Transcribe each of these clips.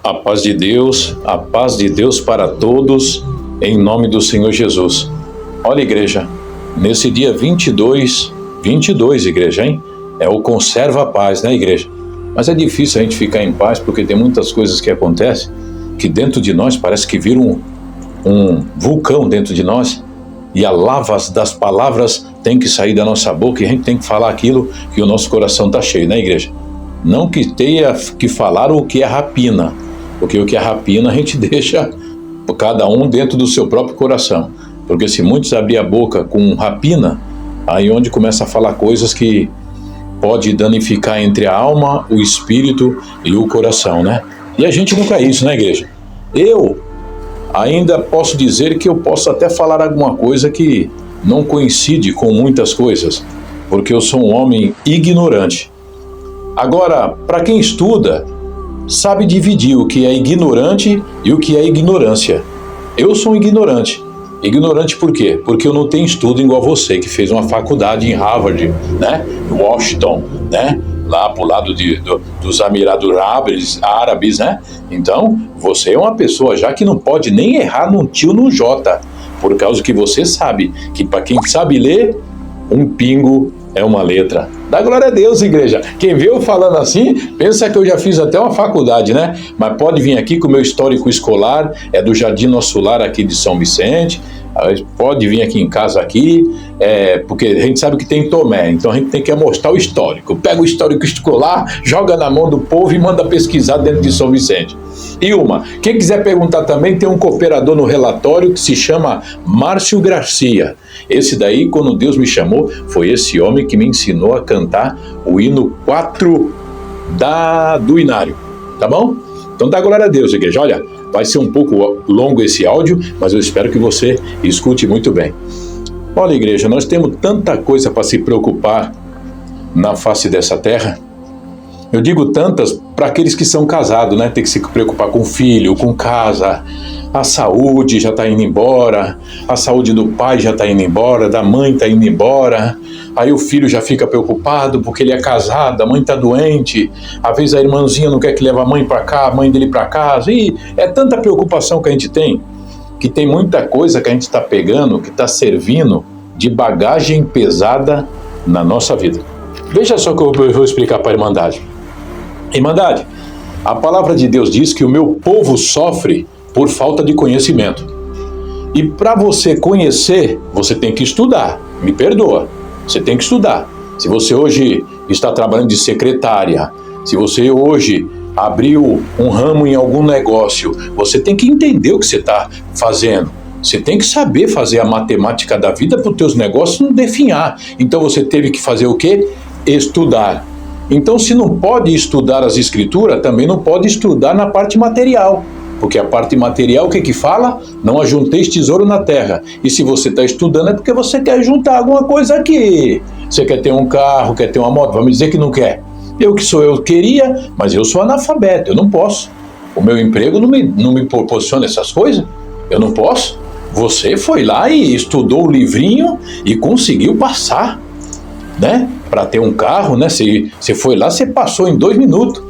A paz de Deus para todos, em nome do Senhor Jesus. Olha, igreja, nesse dia 22, igreja, hein? É o Conserva a Paz, né, igreja? Mas é difícil a gente ficar em paz, porque tem muitas coisas que acontecem, que dentro de nós parece que vira um vulcão dentro de nós, e a lava das palavras tem que sair da nossa boca, e a gente tem que falar aquilo que o nosso coração está cheio, né, igreja? Não que tenha que falar o que é rapina, porque o que é rapina a gente deixa cada um dentro do seu próprio coração. Porque se muitos abrir a boca com rapina, aí onde começa a falar coisas que pode danificar entre a alma, o espírito e o coração, né? E a gente não quer isso, né, igreja? Eu ainda posso dizer que eu posso até falar alguma coisa que não coincide com muitas coisas, porque eu sou um homem ignorante. Agora, para quem estuda, sabe dividir o que é ignorante e o que é ignorância. Eu sou um ignorante. Ignorante por quê? Porque eu não tenho estudo igual você, que fez uma faculdade em Harvard, né? Em Washington, né? Lá pro lado dos Emirados Árabes, né? Então, você é uma pessoa já que não pode nem errar num tio no J, por causa que você sabe que para quem sabe ler, um pingo é uma letra. Dá glória a Deus, igreja. Quem vê eu falando assim, pensa que eu já fiz até uma faculdade, né? Mas pode vir aqui com o meu histórico escolar, é do Jardim Nosso Lar aqui de São Vicente, pode vir aqui em casa aqui, porque a gente sabe que tem Tomé, então a gente tem que mostrar o histórico. Pega o histórico escolar, joga na mão do povo e manda pesquisar dentro de São Vicente. E quem quiser perguntar também, tem um cooperador no relatório que se chama Márcio Garcia. Esse daí, quando Deus me chamou, foi esse homem que me ensinou a cantar o hino 4 do Inário, tá bom? Então dá glória a Deus, igreja. Olha, vai ser um pouco longo esse áudio, mas eu espero que você escute muito bem. Olha, igreja, nós temos tanta coisa para se preocupar na face dessa terra. Eu digo tantas para aqueles que são casados, né? Tem que se preocupar com filho, com casa. A saúde já está indo embora, a saúde do pai já está indo embora, da mãe está indo embora. Aí o filho já fica preocupado porque ele é casado, a mãe está doente. Às vezes a irmãzinha não quer que leve a mãe para cá, a mãe dele para casa. E é tanta preocupação que a gente tem, que tem muita coisa que a gente está pegando, que está servindo de bagagem pesada na nossa vida. Veja só que eu vou explicar para a Irmandade. Irmandade, a palavra de Deus diz que o meu povo sofre por falta de conhecimento. E para você conhecer, você tem que estudar. Me perdoa, você tem que estudar. Se você hoje está trabalhando de secretária, se você hoje abriu um ramo em algum negócio, você tem que entender o que você está fazendo. Você tem que saber fazer a matemática da vida para os teus negócios não definhar. Então você teve que fazer o quê? Estudar. Então, se não pode estudar as escrituras, também não pode estudar na parte material. Porque a parte material, o que fala? Não ajunteis tesouro na terra. E se você está estudando é porque você quer juntar alguma coisa aqui. Você quer ter um carro, quer ter uma moto, vamos dizer que não quer. Eu queria, mas eu sou analfabeto, eu não posso. O meu emprego não me proporciona essas coisas. Eu não posso. Você foi lá e estudou o livrinho e conseguiu passar, né? Para ter um carro, né? Você foi lá, você passou em 2 minutos,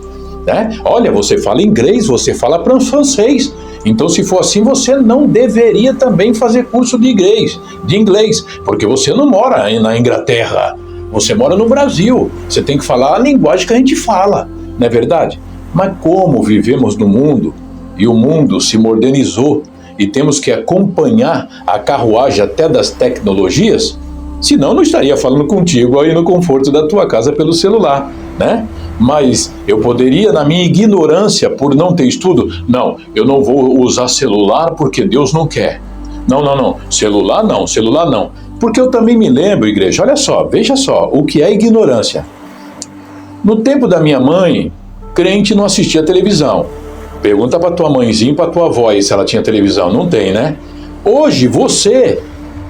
né? Olha, você fala inglês, você fala francês. Então, se for assim, você não deveria também fazer curso de inglês, porque você não mora na Inglaterra, você mora no Brasil. Você tem que falar a linguagem que a gente fala, não é verdade? Mas como vivemos no mundo e o mundo se modernizou e temos que acompanhar a carruagem até das tecnologias, senão não estaria falando contigo aí no conforto da tua casa pelo celular, né? Mas eu poderia, na minha ignorância, por não ter estudo, não, eu não vou usar celular porque Deus não quer. Não, celular não. Porque eu também me lembro, igreja, olha só, veja só, o que é ignorância. No tempo da minha mãe, crente não assistia televisão. Pergunta para tua mãezinha e para tua avó aí se ela tinha televisão. Não tem, né? Hoje, você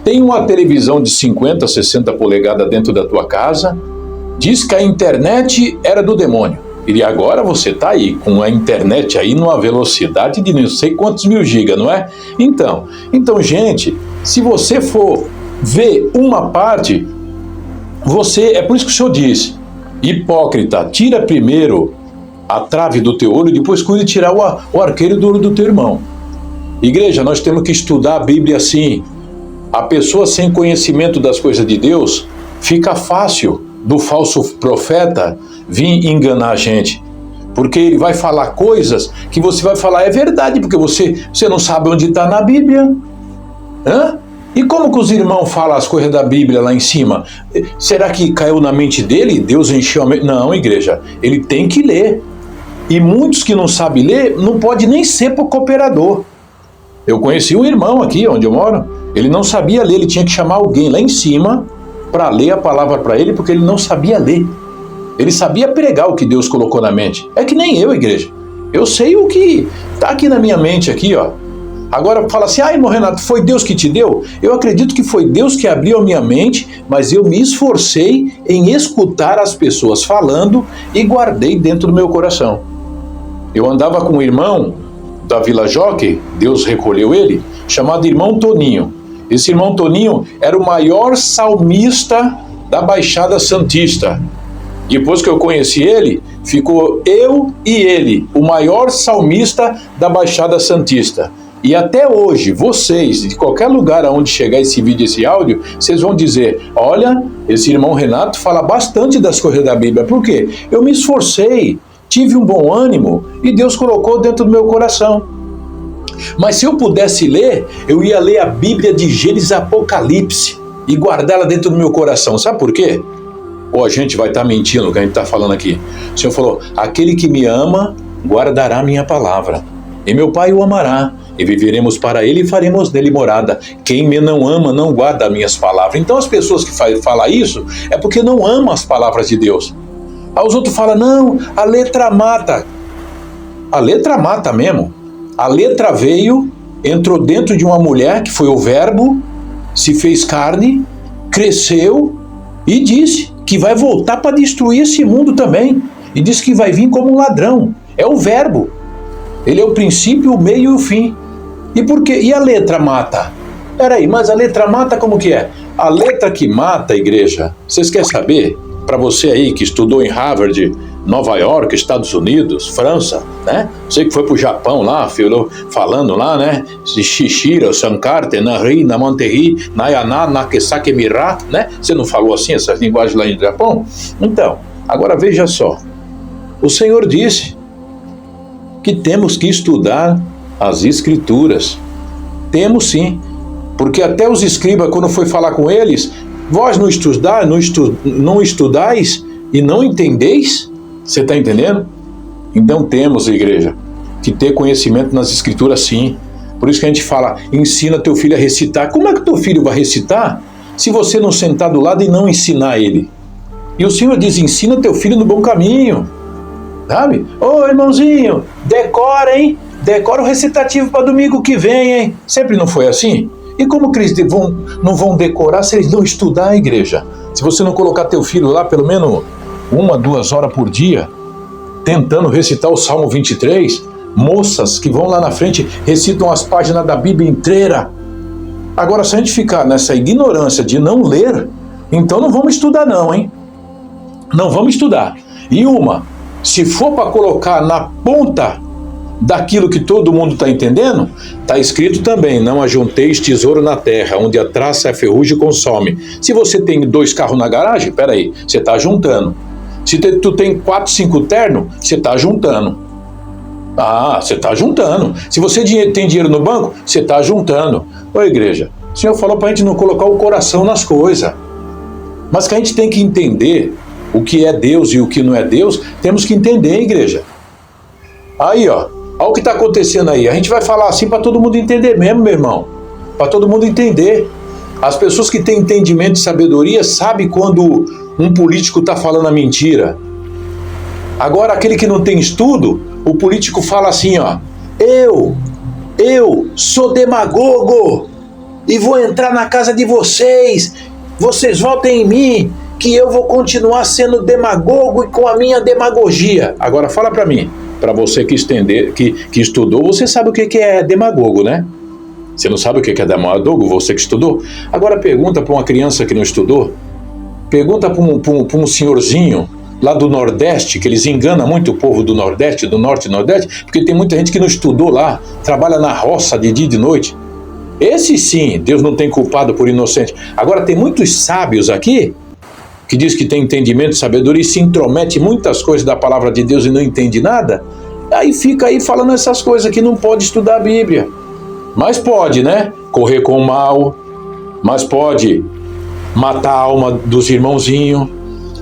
tem uma televisão de 50, 60 polegadas dentro da tua casa, diz que a internet era do demônio. E agora você está aí com a internet aí numa velocidade de não sei quantos mil gigas, não é? Então, gente, se você for ver uma parte, é por isso que o Senhor diz, hipócrita, tira primeiro a trave do teu olho e depois cuide de tirar o arqueiro do olho do teu irmão. Igreja, nós temos que estudar a Bíblia assim. A pessoa sem conhecimento das coisas de Deus, fica fácil do falso profeta vir enganar a gente. Porque ele vai falar coisas que você vai falar, é verdade, porque você não sabe onde está na Bíblia. Hã? E como que os irmãos falam as coisas da Bíblia lá em cima? Será que caiu na mente dele? Deus encheu a mente? Não, igreja, ele tem que ler. E muitos que não sabem ler, não pode nem ser para o cooperador. Eu conheci um irmão aqui, onde eu moro, ele não sabia ler, ele tinha que chamar alguém lá em cima para ler a palavra para ele, porque ele não sabia ler. Ele sabia pregar o que Deus colocou na mente. É que nem eu, igreja. Eu sei o que está aqui na minha mente, aqui, ó. Agora fala assim, irmão Renato, foi Deus que te deu? Eu acredito que foi Deus que abriu a minha mente, mas eu me esforcei em escutar as pessoas falando e guardei dentro do meu coração. Eu andava com um irmão da Vila Jockey, Deus recolheu ele, chamado irmão Toninho. Esse irmão Toninho era o maior salmista da Baixada Santista. Depois que eu conheci ele, ficou eu e ele, o maior salmista da Baixada Santista. E até hoje, vocês, de qualquer lugar aonde chegar esse vídeo, esse áudio, vocês vão dizer, olha, esse irmão Renato fala bastante das coisas da Bíblia. Por quê? Eu me esforcei, tive um bom ânimo e Deus colocou dentro do meu coração. Mas se eu pudesse ler, eu ia ler a Bíblia de Gênesis e Apocalipse e guardá-la dentro do meu coração. Sabe por quê? Ou a gente vai estar mentindo o que a gente está falando aqui. O Senhor falou, aquele que me ama guardará minha palavra, e meu Pai o amará, e viveremos para ele e faremos nele morada. Quem me não ama não guarda minhas palavras. Então as pessoas que falam isso é porque não amam as palavras de Deus. Aí os outros falam, não, a letra mata. A letra mata mesmo. A letra veio, entrou dentro de uma mulher, que foi o Verbo, se fez carne, cresceu e disse que vai voltar para destruir esse mundo também. E disse que vai vir como um ladrão. É o Verbo. Ele é o princípio, o meio e o fim. E por quê? E a letra mata? Peraí, mas a letra mata como que é? A letra que mata, igreja, vocês querem saber? Para você aí que estudou em Harvard, Nova York, Estados Unidos, França, né? Você que foi pro Japão lá, falando lá, né? Shishira, Sankarte, Nari, Namanterri, Nayana, Nakesakemira, né? Você não falou assim essas linguagens lá no Japão? Então, agora veja só. O Senhor disse que temos que estudar as Escrituras. Temos sim, porque até os escribas, quando foi falar com eles, vós não estudais e não entendeis? Você está entendendo? Então temos, igreja, que ter conhecimento nas Escrituras sim. Por isso que a gente fala, ensina teu filho a recitar. Como é que teu filho vai recitar se você não sentar do lado e não ensinar ele? E o Senhor diz, ensina teu filho no bom caminho. Sabe? Ô irmãozinho, decora, hein? Decora o recitativo para domingo que vem, hein? Sempre não foi assim? E como que eles não vão decorar se eles não estudar a igreja? Se você não colocar teu filho lá pelo menos 1-2 horas por dia, tentando recitar o Salmo 23, moças que vão lá na frente recitam as páginas da Bíblia inteira. Agora, se a gente ficar nessa ignorância de não ler, então não vamos estudar não, hein? Não vamos estudar. E se for para colocar na ponta daquilo que todo mundo está entendendo, está escrito também, não ajunteis tesouro na terra, onde a traça e a ferrugem consome. Se você tem 2 carros na garagem, peraí, você está juntando. Se tu tem 4, 5 ternos, você está juntando. Ah, você está juntando. Se você tem dinheiro no banco, você está juntando. Ô igreja, o Senhor falou para a gente não colocar o coração nas coisas. Mas que a gente tem que entender o que é Deus e o que não é Deus, temos que entender, igreja. Aí, ó, olha o que está acontecendo aí. A gente vai falar assim para todo mundo entender mesmo, meu irmão. Para todo mundo entender. As pessoas que têm entendimento e sabedoria sabem quando um político está falando a mentira. Agora, aquele que não tem estudo, o político fala assim, ó. Eu sou demagogo e vou entrar na casa de vocês. Vocês votem em mim, que eu vou continuar sendo demagogo e com a minha demagogia. Agora fala para mim, para você que estudou, você sabe o que é demagogo, né? Você não sabe o que é demagogo, você que estudou? Agora pergunta para uma criança que não estudou, pergunta para um senhorzinho lá do Nordeste, que eles enganam muito o povo do Nordeste, do Norte e Nordeste, porque tem muita gente que não estudou lá, trabalha na roça de dia e de noite. Esse sim, Deus não tem culpado por inocente. Agora, tem muitos sábios aqui, que diz que tem entendimento e sabedoria e se intromete em muitas coisas da palavra de Deus e não entende nada, aí fica aí falando essas coisas que não pode estudar a Bíblia. Mas pode, né? Correr com o mal, mas pode matar a alma dos irmãozinhos,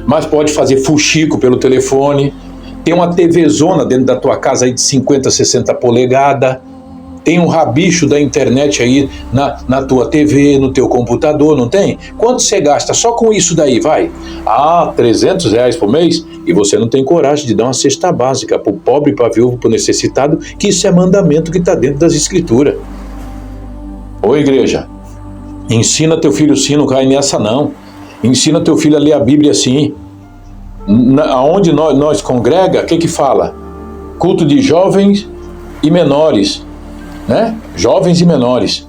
mas pode fazer fuxico pelo telefone, tem uma TVzona dentro da tua casa aí de 50, 60 polegadas, tem um rabicho da internet aí na tua TV, no teu computador, não tem? Quanto você gasta só com isso daí, vai? R$300 por mês? E você não tem coragem de dar uma cesta básica para o pobre, para o viúvo, para o necessitado, que isso é mandamento que está dentro das escrituras. Ô igreja, ensina teu filho sim, não cai nessa não. Ensina teu filho a ler a Bíblia sim. Aonde nós congrega, o que fala? Culto de jovens e menores, né? Jovens e menores.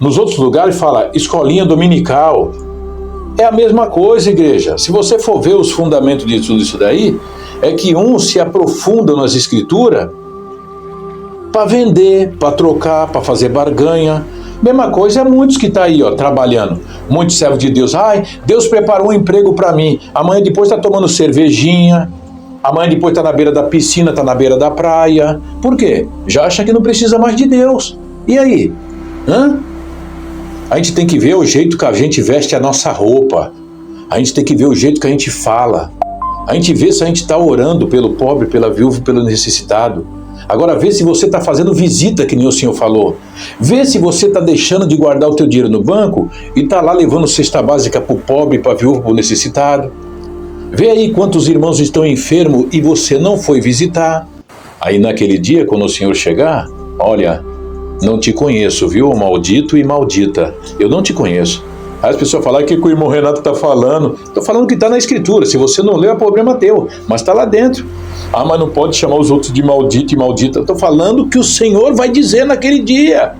Nos outros lugares fala escolinha dominical. É a mesma coisa, igreja. Se você for ver os fundamentos de tudo isso daí, é que uns se aprofundam nas escrituras para vender, para trocar, para fazer barganha. Mesma coisa é muitos que estão aí, ó, trabalhando. Muitos servos de Deus. Ai, Deus preparou um emprego para mim. Amanhã depois está tomando cervejinha. Amanhã depois está na beira da piscina, está na beira da praia. Por quê? Já acha que não precisa mais de Deus. E aí? A gente tem que ver o jeito que a gente veste a nossa roupa. A gente tem que ver o jeito que a gente fala. A gente vê se a gente está orando pelo pobre, pela viúva, pelo necessitado. Agora vê se você está fazendo visita, que nem o senhor falou. Vê se você está deixando de guardar o teu dinheiro no banco e está lá levando cesta básica para o pobre, para a viúva, para o necessitado. Vê aí quantos irmãos estão enfermos e você não foi visitar. Aí naquele dia, quando o senhor chegar, olha, não te conheço, viu, maldito e maldita. Eu não te conheço. Aí as pessoas falam, o que o irmão Renato está falando? Estou falando que está na escritura. Se você não leu, é problema teu. Mas está lá dentro. Mas não pode chamar os outros de maldito e maldita. Estou falando que o Senhor vai dizer naquele dia.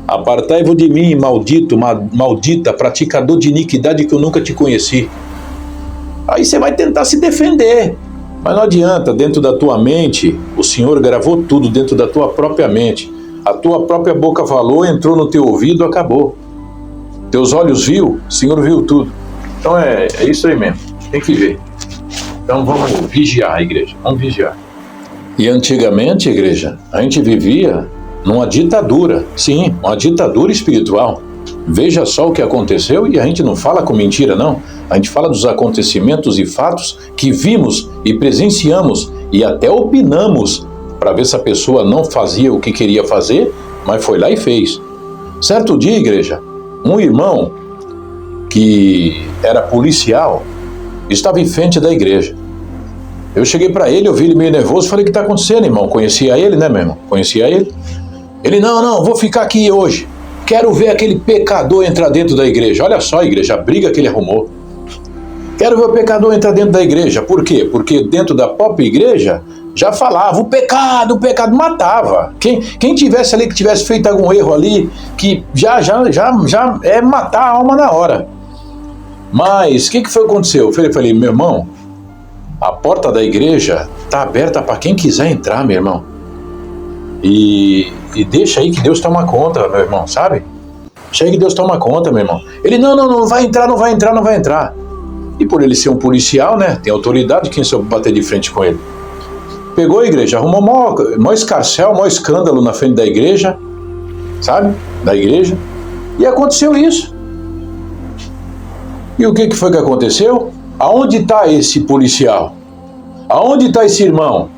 Apartai-vos de mim, maldito, maldita, praticador de iniquidade que eu nunca te conheci. Aí você vai tentar se defender. Mas não adianta, dentro da tua mente, o Senhor gravou tudo dentro da tua própria mente. A tua própria boca falou, entrou no teu ouvido, acabou. Teus olhos viu, o Senhor viu tudo. Então é isso aí mesmo, tem que ver. Então vamos vigiar, igreja, vamos vigiar. E antigamente, igreja, a gente vivia numa ditadura, sim, uma ditadura espiritual. Veja só o que aconteceu e a gente não fala com mentira, não. A gente fala dos acontecimentos e fatos que vimos e presenciamos e até opinamos para ver se a pessoa não fazia o que queria fazer, mas foi lá e fez. Certo dia, igreja, um irmão que era policial estava em frente da igreja. Eu cheguei para ele, eu vi ele meio nervoso, falei, o que está acontecendo, irmão? Conhecia ele, né, meu irmão? Conhecia ele. Ele, não, vou ficar aqui hoje. Quero ver aquele pecador entrar dentro da igreja. Olha só, igreja, a briga que ele arrumou. Quero ver o pecador entrar dentro da igreja. Por quê? Porque dentro da própria igreja já falava, o pecado matava. Quem tivesse ali, que tivesse feito algum erro ali, que já é matar a alma na hora. Mas o que foi que aconteceu? Eu falei, meu irmão, a porta da igreja está aberta para quem quiser entrar, meu irmão. E deixa aí que Deus toma conta, meu irmão, sabe? Deixa aí que Deus toma conta, meu irmão. Ele, não vai entrar. E por ele ser um policial, né, tem autoridade, quem soube bater de frente com ele. Pegou a igreja, arrumou maior escarcel, maior escândalo na frente da igreja, sabe? Da igreja. E aconteceu isso. E o que foi que aconteceu? Aonde está esse policial? Aonde está esse irmão?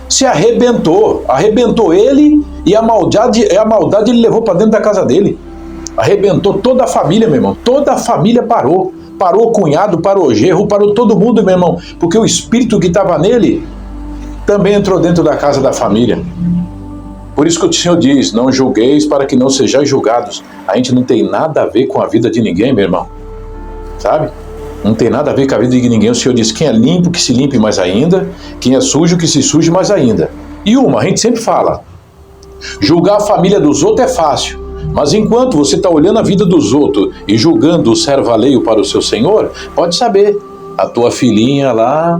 Se arrebentou ele e a maldade ele levou para dentro da casa dele. Arrebentou toda a família, meu irmão. Toda a família parou. Parou o cunhado, parou o genro, parou todo mundo, meu irmão. Porque o espírito que estava nele também entrou dentro da casa da família. Por isso que o Senhor diz, não julgueis para que não sejais julgados. A gente não tem nada a ver com a vida de ninguém, meu irmão. Sabe? Não tem nada a ver com a vida de ninguém. O Senhor diz, quem é limpo, que se limpe mais ainda. Quem é sujo, que se suje mais ainda. E a gente sempre fala, julgar a família dos outros é fácil. Mas enquanto você está olhando a vida dos outros e julgando o servo alheio para o seu Senhor, pode saber, A tua filhinha lá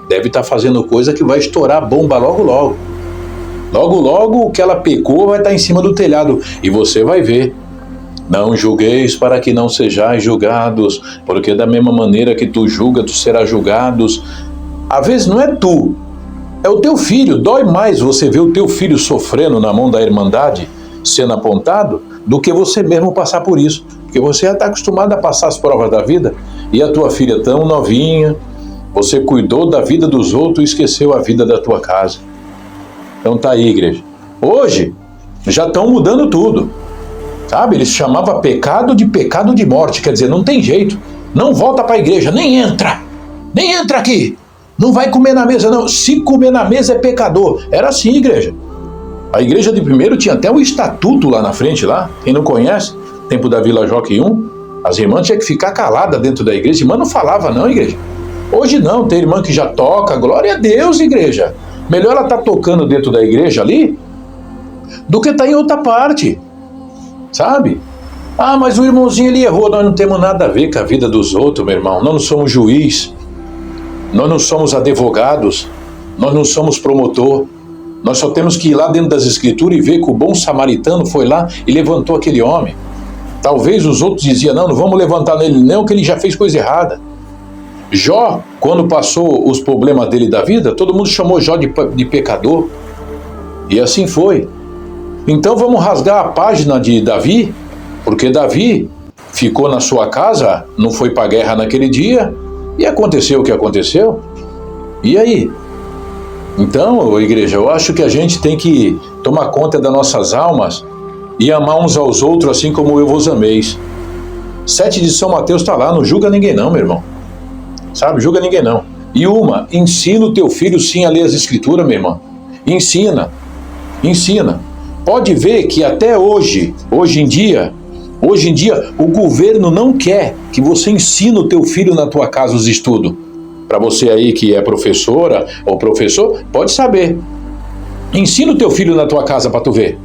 deve estar fazendo coisa que vai estourar a bomba logo, logo. Logo, logo o que ela pecou vai estar em cima do telhado e você vai ver. Não julgueis para que não sejais julgados, porque da mesma maneira que tu julga, tu serás julgados. Às vezes não é tu, é o teu filho. Dói mais você ver o teu filho sofrendo na mão da Irmandade, sendo apontado, do que você mesmo passar por isso. Porque você já está acostumado a passar as provas da vida, e a tua filha tão novinha, você cuidou da vida dos outros e esqueceu a vida da tua casa. Então tá aí, igreja. Hoje, já estão mudando tudo. Sabe, eles chamavam pecado de morte, quer dizer, não tem jeito, não volta para a igreja, nem entra aqui, não vai comer na mesa não, se comer na mesa é pecador. Era assim, igreja. A igreja de primeiro tinha até um estatuto lá na frente, lá, quem não conhece, tempo da Vila Joque 1, as irmãs tinham que ficar caladas dentro da igreja, irmã não falava não, igreja. Hoje não, tem irmã que já toca, glória a Deus, igreja. Melhor ela tá tocando dentro da igreja ali, do que tá em outra parte. Sabe? Ah, mas o irmãozinho ele errou. Nós não temos nada a ver com a vida dos outros, meu irmão. Nós não somos juiz, nós não somos advogados, nós não somos promotor. Nós só temos que ir lá dentro das escrituras e ver que o bom samaritano foi lá e levantou aquele homem. Talvez os outros diziam, não vamos levantar nele não, que ele já fez coisa errada. Jó, quando passou os problemas dele da vida, todo mundo chamou Jó de pecador. E assim foi. Então vamos rasgar a página de Davi, porque Davi ficou na sua casa, não foi para a guerra naquele dia, e aconteceu o que aconteceu. E aí? Então, igreja, eu acho que a gente tem que tomar conta das nossas almas e amar uns aos outros assim como eu vos ameis. 7 de São Mateus está lá, não julga ninguém não, meu irmão. Sabe, julga ninguém não. E ensina o teu filho sim a ler as escrituras, meu irmão. Ensina. Pode ver que até hoje em dia, o governo não quer que você ensine o teu filho na tua casa os estudos. Para você aí que é professora ou professor, pode saber. Ensina o teu filho na tua casa para tu ver.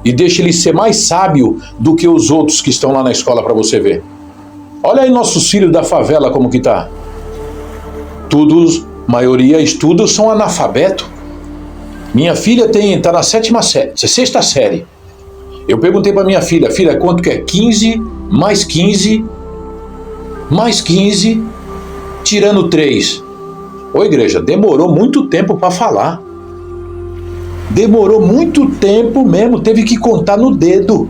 E deixa ele ser mais sábio do que os outros que estão lá na escola para você ver. Olha aí nossos filhos da favela como que tá. Maioria estuda, são analfabetos. Minha filha tá na 6ª série. Eu perguntei para minha filha, quanto que é? 15, mais 15, tirando 3. Ô igreja, demorou muito tempo para falar. Demorou muito tempo mesmo, teve que contar no dedo.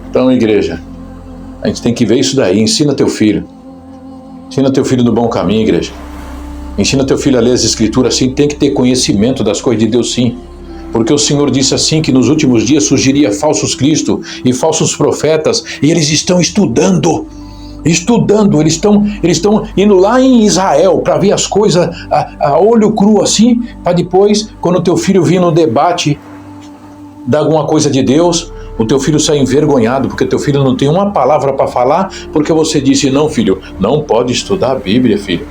Então, igreja, a gente tem que ver isso daí, ensina teu filho. Ensina teu filho no bom caminho, igreja. Ensina teu filho a ler as escrituras, sim, tem que ter conhecimento das coisas de Deus, sim. Porque o Senhor disse assim, que nos últimos dias surgiria falsos cristos e falsos profetas, e eles estão estudando, eles estão indo lá em Israel para ver as coisas a olho cru assim, para depois, quando o teu filho vir no debate de alguma coisa de Deus, o teu filho sai envergonhado, porque teu filho não tem uma palavra para falar, porque você disse, não filho, não pode estudar a Bíblia, filho.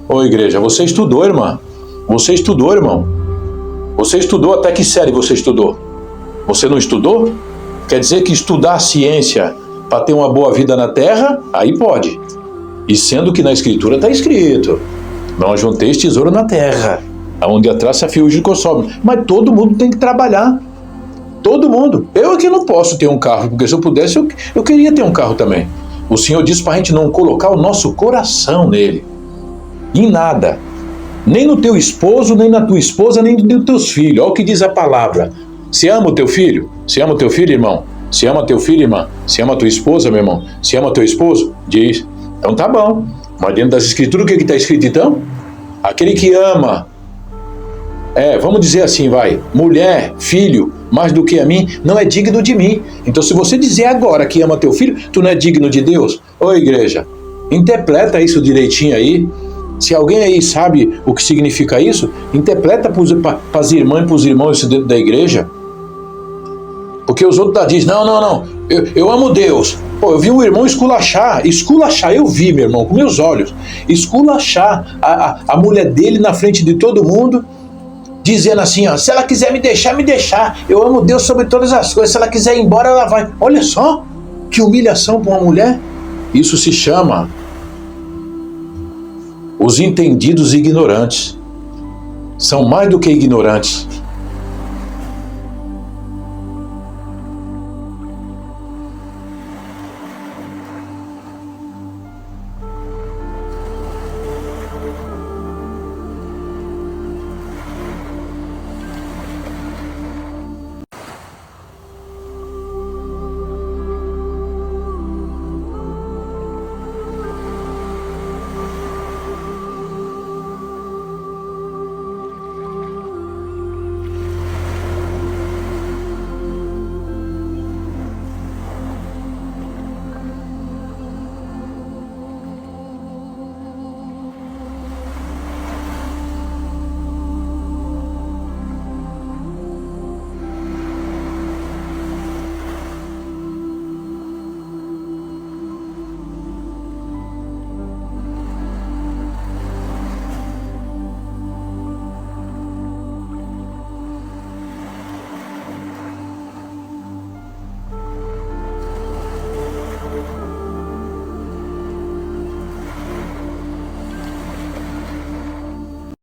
Ô igreja, você estudou, irmã? Você estudou, irmão? Você estudou até que série você estudou? Você não estudou? Quer dizer que estudar a ciência para ter uma boa vida na terra, aí pode. E sendo que na escritura está escrito, não ajunteis tesouro na terra, aonde a traça a ferrugem consome. Mas todo mundo tem que trabalhar. Todo mundo. Eu aqui não posso ter um carro, porque se eu pudesse, eu queria ter um carro também. O Senhor disse para a gente não colocar o nosso coração nele. Em nada. Nem no teu esposo, nem na tua esposa, nem nos teus filhos. Olha o que diz a palavra. Você ama o teu filho? Você ama o teu filho, irmão? Você ama teu filho, irmã? Você ama a tua esposa, meu irmão? Você ama teu esposo? Diz. Então tá bom. Mas dentro das escrituras, o que está escrito então? Aquele que ama, vamos dizer assim, mulher, filho, mais do que a mim, não é digno de mim. Então se você dizer agora que ama teu filho, tu não é digno de Deus? Ô igreja, interpreta isso direitinho aí. Se alguém aí sabe o que significa isso, interpreta para as irmãs e para os irmãos isso dentro da igreja. Porque os outros dizem, não, eu amo Deus. Pô, eu vi um irmão esculachar, eu vi, meu irmão, com meus olhos, esculachar a mulher dele na frente de todo mundo, dizendo assim, ó, se ela quiser me deixar, eu amo Deus sobre todas as coisas, se ela quiser ir embora, ela vai. Olha só, que humilhação para uma mulher. Isso se chama os entendidos ignorantes. São mais do que ignorantes,